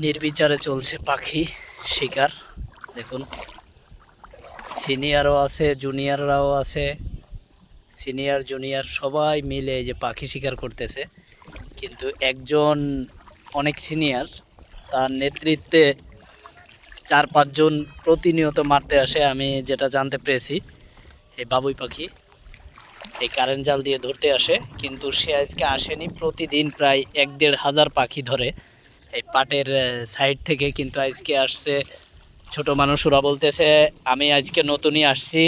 নির্বিচারে চলছে পাখি শিকার। দেখুন, সিনিয়রও আছে, জুনিয়ররাও আছে। সিনিয়র জুনিয়র সবাই মিলে এই যে পাখি শিকার করতেছে। কিন্তু একজন অনেক সিনিয়র, তার নেতৃত্বে 4-5 জন প্রতিনিয়ত মারতে আসে। আমি যেটা জানতে পেরেছি, এই বাবুই পাখি এই কারেন্ট জাল দিয়ে ধরতে আসে, কিন্তু সে আজকে আসেনি। প্রতিদিন প্রায় 1-1.5 হাজার পাখি ধরে এই পাটের সাইড থেকে, কিন্তু আজকে আসছে ছোট মানুষ। ওরা বলতেছে আমি আজকে নতুনই আসছি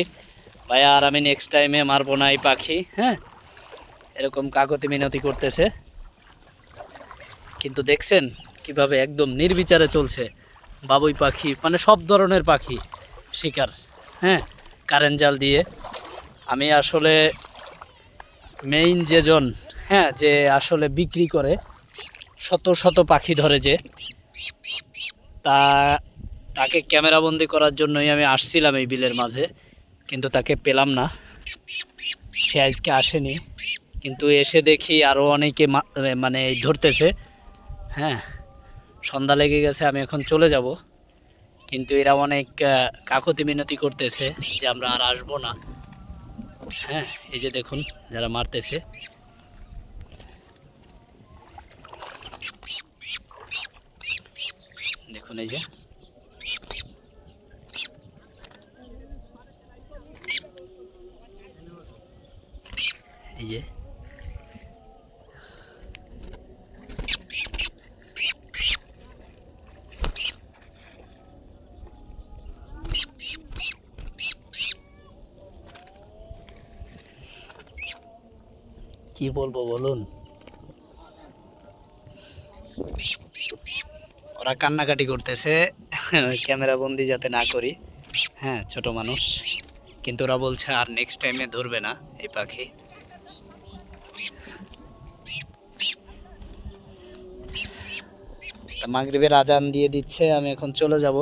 ভাইয়া, আর আমি নেক্সট টাইমে মারবো না এই পাখি। হ্যাঁ, এরকম কাকতি মিনতি করতেছে। কিন্তু দেখছেন কিভাবে একদম নির্বিচারে চলছে বাবুই পাখি, মানে সব ধরনের পাখি শিকার। হ্যাঁ, কারেন্ট জাল দিয়ে। আমি আসলে মেইন যেজন, হ্যাঁ, যে আসলে বিক্রি করে শত শত পাখি ধরে, যে তাকে ক্যামেরাবন্দি করার জন্যই আমি আসছিলাম এই বিলের মাঝে, কিন্তু তাকে পেলাম না। সে আজকে আসেনি, কিন্তু এসে দেখি আরও অনেকে মানে ধরতেছে। হ্যাঁ, সন্ধ্যা লেগে গেছে, আমি এখন চলে যাব, কিন্তু এরা অনেক কাকতি মিনতি করতেছে যে আমরা আর আসবো না। হ্যাঁ, এই যে দেখুন যারা মারতেছে। দেখুন এই যে, এই যে কি বলবো বলুন, ওরা কান্নাকাটি করতেছে ক্যামেরা বন্দি যাতে না করি। হ্যাঁ, ছোট মানুষ, কিন্তু ওরা বলছে আর নেক্সট টাইমে ধরবে না এই পাখি। মাগরিবের আজান দিয়ে দিচ্ছে, আমি এখন চলে যাব।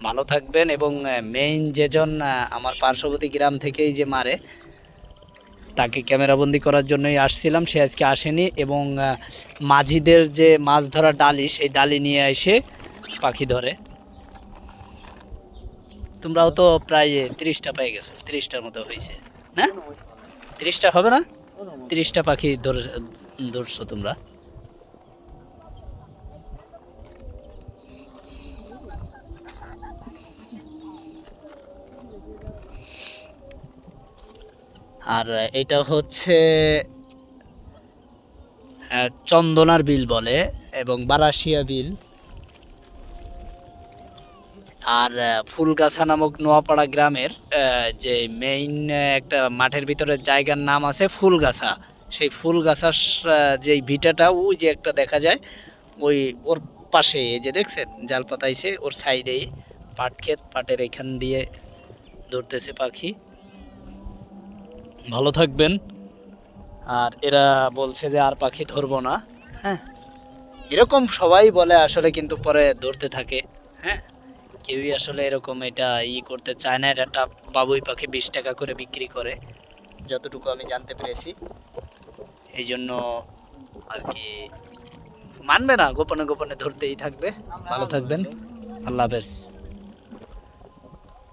ভালো থাকবেন। এবং মেইন যেজন আমার পার্শ্ববর্তী গ্রাম থেকেই যে মারে, তাকে ক্যামেরাবন্দি করার জন্যই আসছিলাম, সে আজকে আসেনি। এবং মাঝিদের যে মাছ ধরা ডালি, সেই ডালি নিয়ে এসে পাখি ধরে। তোমরাও তো প্রায় 30টা পেয়ে গেছো, 30টার মতো হয়েছে না? 30টা হবে না? 30টা পাখি ধরছো তোমরা। আর এটা হচ্ছে চন্দনার বিল বলে, এবং বারাসিয়া বিল। আর ফুলগাছা নামক নোয়াপাড়া গ্রামের যে মেইন একটা মাঠের ভিতরে জায়গার নাম আছে ফুলগাছা। সেই ফুলগাছার যেই ভিটাটা ওই যে একটা দেখা যায়, ওই ওর পাশে এই যে দেখছেন জাল পাতাইছে, ওর সাইডেই পাট ক্ষেত, পাটের এখান দিয়ে ধরতেছে পাখি। ভালো থাকবেন। আর এরা বলছে যে আর পাখি ধরবো না। হ্যাঁ, এরকম সবাই বলে আসলে, কিন্তু পরে ধরতে থাকে। হ্যাঁ, কেউই আসলে এরকম এটা করতে চায় না। এটা একটা বাবুই পাখি 20 টাকা করে বিক্রি করে, যতটুকু আমি জানতে পেরেছি। এই জন্য আর কি মানবে না, গোপনে গোপনে ধরতেই থাকবে। ভালো থাকবেন, আল্লাহ হাফেজ।